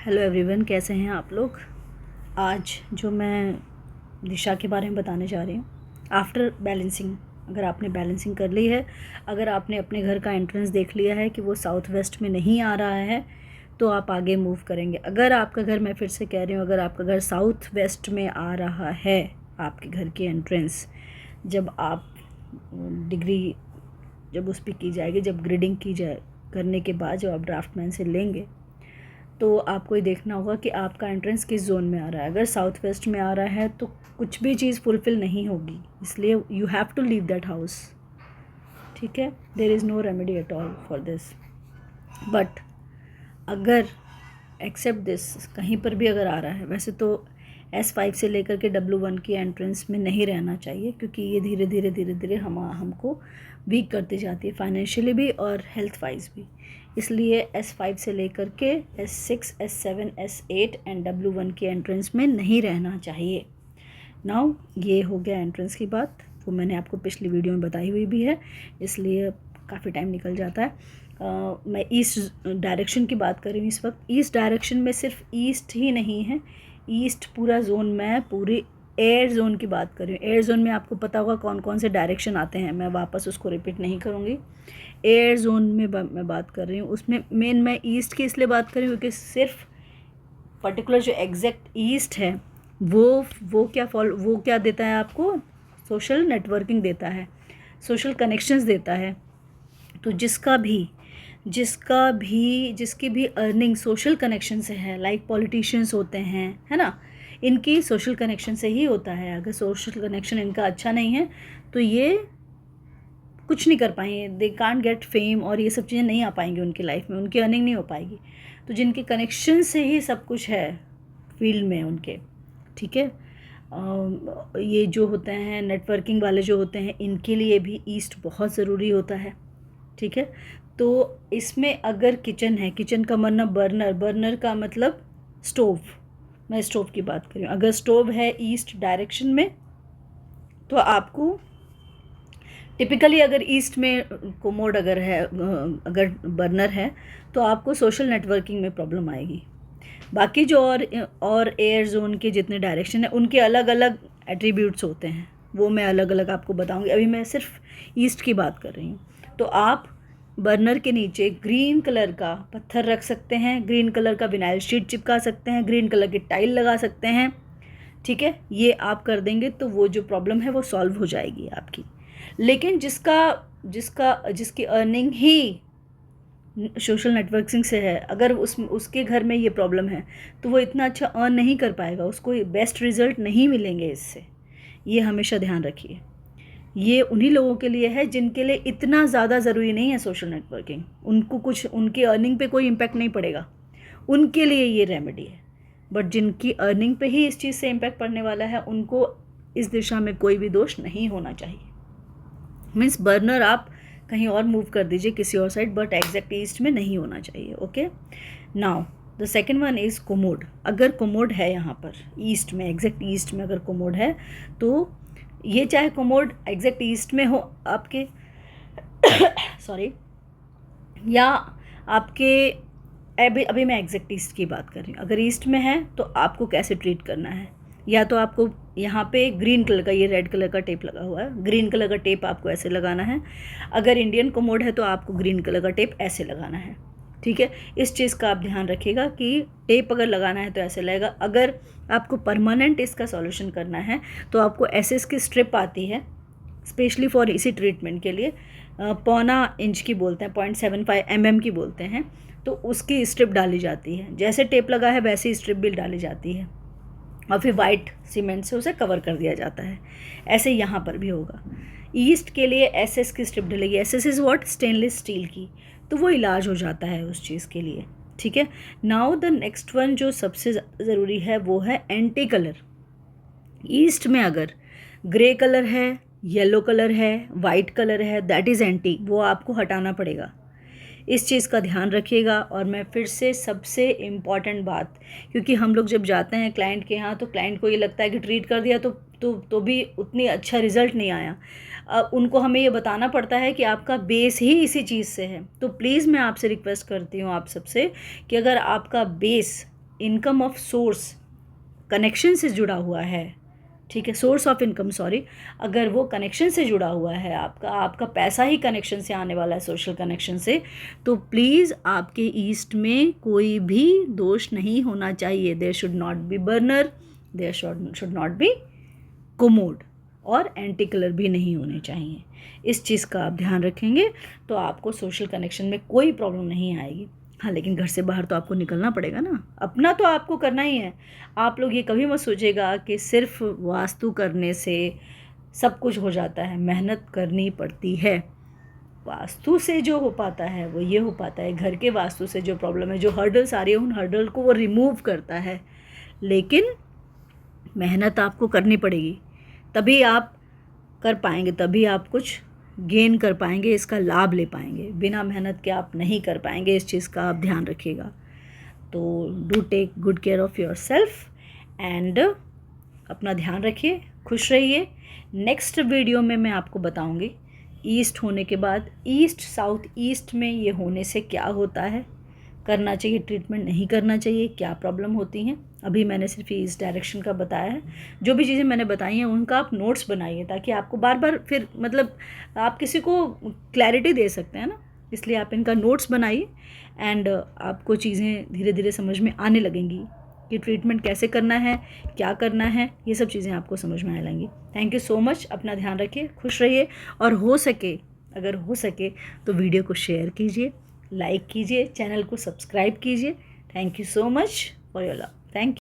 Hello everyone, कैसे हैं आप लोग। आज जो मैं दिशा के बारे में बताने जा रही हूँ, आफ्टर बैलेंसिंग, अगर आपने बैलेंसिंग कर ली है, अगर आपने अपने घर का एंट्रेंस देख लिया है कि वो साउथ वेस्ट में नहीं आ रहा है, तो आप आगे मूव करेंगे। अगर आपका घर, मैं फिर से कह रही हूँ, अगर आपका घर साउथ वेस्ट में आ रहा है, आपके घर की एंट्रेंस, जब आप डिग्री जब उस पर की जाएगी, जब ग्रिडिंग की जाए करने के बाद जब आप ड्राफ्टमैन से लेंगे, तो आपको ये देखना होगा कि आपका एंट्रेंस किस जोन में आ रहा है। अगर साउथ वेस्ट में आ रहा है तो कुछ भी चीज़ फुलफ़िल नहीं होगी, इसलिए you have to leave that house. ठीक है, there is no remedy at all for this. But अगर एक्सेप्ट दिस, कहीं पर भी अगर आ रहा है, वैसे तो S5 से लेकर के W1 की एंट्रेंस में नहीं रहना चाहिए, क्योंकि ये धीरे धीरे हमको वीक करती जाती है, फाइनेंशियली भी और हेल्थ वाइज भी। इसलिए S5 से लेकर के S6, S7, S8 and W1 की एंट्रेंस में नहीं रहना चाहिए। नाउ ये हो गया एंट्रेंस की बात, वो मैंने आपको पिछली वीडियो में बताई हुई भी है, इसलिए काफ़ी टाइम निकल जाता है। मैं ईस्ट डायरेक्शन की बात कर रही हूँ इस वक्त। ईस्ट डायरेक्शन में सिर्फ ईस्ट ही नहीं है, ईस्ट पूरा जोन, मैं पूरी एयर जोन की बात कर रही हूँ। एयर जोन में आपको पता होगा कौन कौन से डायरेक्शन आते हैं, मैं वापस उसको रिपीट नहीं करूँगी। एयर जोन में मैं बात कर रही हूँ, उसमें मेन मैं ईस्ट की इसलिए बात कर रही हूँ क्योंकि सिर्फ पर्टिकुलर जो एग्जैक्ट ईस्ट है वो क्या देता है आपको, सोशल नेटवर्किंग देता है, सोशल कनेक्शंस देता है। तो जिसकी भी अर्निंग सोशल कनेक्शन से है, लाइक पॉलिटिशियंस होते हैं, है ना, इनकी सोशल कनेक्शन से ही होता है। अगर सोशल कनेक्शन इनका अच्छा नहीं है तो ये कुछ नहीं कर पाएंगे, दे कांट गेट फेम और ये सब चीज़ें नहीं आ पाएंगी उनकी लाइफ में, उनकी अर्निंग नहीं हो पाएगी। तो जिनके कनेक्शन से ही सब कुछ है फील्ड में उनके, ठीक है, ये जो होते हैं नेटवर्किंग वाले जो होते हैं, इनके लिए भी ईस्ट बहुत ज़रूरी होता है। ठीक है, तो इसमें अगर किचन है, किचन का मतलब बर्नर का मतलब स्टोव, मैं स्टोव की बात कर रही हूँ। अगर स्टोव है ईस्ट डायरेक्शन में तो आपको टिपिकली, अगर ईस्ट में कोमोड अगर है, अगर बर्नर है, तो आपको सोशल नेटवर्किंग में प्रॉब्लम आएगी। बाकी जो और एयर जोन के जितने डायरेक्शन है उनके अलग अलग एट्रीब्यूट्स होते हैं, वो मैं अलग अलग आपको बताऊंगी। अभी मैं सिर्फ ईस्ट की बात कर रही हूँ। तो आप बर्नर के नीचे ग्रीन कलर का पत्थर रख सकते हैं, ग्रीन कलर का विनाइल शीट चिपका सकते हैं, ग्रीन कलर की टाइल लगा सकते हैं। ठीक है, ये आप कर देंगे तो वो जो प्रॉब्लम है वो सॉल्व हो जाएगी आपकी। लेकिन जिसकी अर्निंग ही सोशल नेटवर्किंग से है, अगर उसके घर में ये प्रॉब्लम है तो वो इतना अच्छा अर्न नहीं कर पाएगा, उसको बेस्ट रिजल्ट नहीं मिलेंगे इससे। ये हमेशा ध्यान रखिए। ये उन्हीं लोगों के लिए है जिनके लिए इतना ज़्यादा ज़रूरी नहीं है सोशल नेटवर्किंग, उनको कुछ उनकी अर्निंग पे कोई इम्पैक्ट नहीं पड़ेगा, उनके लिए ये रेमेडी है। बट जिनकी अर्निंग पे ही इस चीज़ से इम्पैक्ट पड़ने वाला है, उनको इस दिशा में कोई भी दोष नहीं होना चाहिए। मीन्स बर्नर आप कहीं और मूव कर दीजिए किसी और साइड, बट एग्जैक्ट ईस्ट में नहीं होना चाहिए। Okay, now the second one is commode. अगर कोमोड है यहाँ पर ईस्ट में, एग्जैक्ट ईस्ट में अगर कोमोड है, तो ये चाहे कोमोड एग्जैक्ट ईस्ट में हो आपके सॉरी, या आपके अभी मैं एग्जैक्ट ईस्ट की बात कर रही हूँ। अगर ईस्ट में है तो आपको कैसे ट्रीट करना है, या तो आपको यहाँ पे ग्रीन कलर का, ये रेड कलर का टेप लगा हुआ है, ग्रीन कलर का टेप आपको ऐसे लगाना है। अगर इंडियन कोमोड है तो आपको ग्रीन कलर का टेप ऐसे लगाना है। ठीक है, इस चीज़ का आप ध्यान रखिएगा कि टेप अगर लगाना है तो ऐसे लगेगा। अगर आपको परमानेंट इसका सॉल्यूशन करना है तो आपको एसएस की स्ट्रिप आती है स्पेशली फॉर इसी ट्रीटमेंट के लिए, 0.25 इंच की बोलते हैं, 0.75 mm की बोलते हैं, तो उसकी स्ट्रिप डाली जाती है। जैसे टेप लगा है वैसे ही स्ट्रिप भी डाली जाती है और फिर वाइट सीमेंट से उसे कवर कर दिया जाता है। ऐसे यहाँ पर भी होगा। ईस्ट के लिए एसएस की स्ट्रिप डलेगी। SS is what, stainless steel की, तो वो इलाज हो जाता है उस चीज़ के लिए। ठीक है, नाउ द नेक्स्ट वन जो सबसे ज़रूरी है वो है एंटी कलर। ईस्ट में अगर ग्रे कलर है, येलो कलर है, वाइट कलर है, दैट इज़ एंटी, वो आपको हटाना पड़ेगा। इस चीज़ का ध्यान रखिएगा। और मैं फिर से सबसे इम्पॉर्टेंट बात, क्योंकि हम लोग जब जाते हैं क्लाइंट के यहाँ तो क्लाइंट को ये लगता है कि ट्रीट कर दिया तो भी उतनी अच्छा रिज़ल्ट नहीं आया। उनको हमें ये बताना पड़ता है कि आपका बेस ही इसी चीज़ से है। तो प्लीज़ मैं आपसे रिक्वेस्ट करती हूँ आप सबसे कि अगर आपका base income of source connection से जुड़ा हुआ है, ठीक है, सोर्स ऑफ इनकम सॉरी, अगर वो कनेक्शन से जुड़ा हुआ है, आपका पैसा ही कनेक्शन से आने वाला है, सोशल कनेक्शन से, तो प्लीज़ आपके ईस्ट में कोई भी दोष नहीं होना चाहिए। There should not be burner, there should not be commode, और एंटी कलर भी नहीं होने चाहिए। इस चीज़ का आप ध्यान रखेंगे तो आपको सोशल कनेक्शन में कोई प्रॉब्लम नहीं आएगी। हाँ, लेकिन घर से बाहर तो आपको निकलना पड़ेगा ना, अपना तो आपको करना ही है। आप लोग ये कभी मत सोचिएगा कि सिर्फ वास्तु करने से सब कुछ हो जाता है, मेहनत करनी पड़ती है। वास्तु से जो हो पाता है वो ये हो पाता है, घर के वास्तु से जो प्रॉब्लम है, जो हर्डल्स आ रही है, उन हर्डल को वो रिमूव करता है। लेकिन मेहनत आपको करनी पड़ेगी, तभी आप कर पाएंगे, तभी आप कुछ गेन कर पाएंगे, इसका लाभ ले पाएंगे। बिना मेहनत के आप नहीं कर पाएंगे, इस चीज़ का आप ध्यान रखिएगा। तो do take good care of yourself and अपना ध्यान रखिए, खुश रहिए। नेक्स्ट वीडियो में मैं आपको बताऊंगी ईस्ट होने के बाद ईस्ट साउथ ईस्ट में ये होने से क्या होता है, करना चाहिए ट्रीटमेंट, नहीं करना चाहिए, क्या प्रॉब्लम होती हैं। अभी मैंने सिर्फ इस डायरेक्शन का बताया है। जो भी चीज़ें मैंने बताई हैं उनका आप नोट्स बनाइए, ताकि आपको बार बार फिर मतलब आप किसी को क्लैरिटी दे सकते हैं ना, इसलिए आप इनका नोट्स बनाइए एंड आपको चीज़ें धीरे धीरे समझ में आने लगेंगी कि ट्रीटमेंट कैसे करना है, क्या करना है, ये सब चीज़ें आपको समझ में आने लगेंगी। थैंक यू सो मच, अपना ध्यान रखिए, खुश रहिए, और अगर हो सके तो वीडियो को शेयर कीजिए, लाइक कीजिए, चैनल को सब्सक्राइब कीजिए। Thank you so much for your love. Thank you.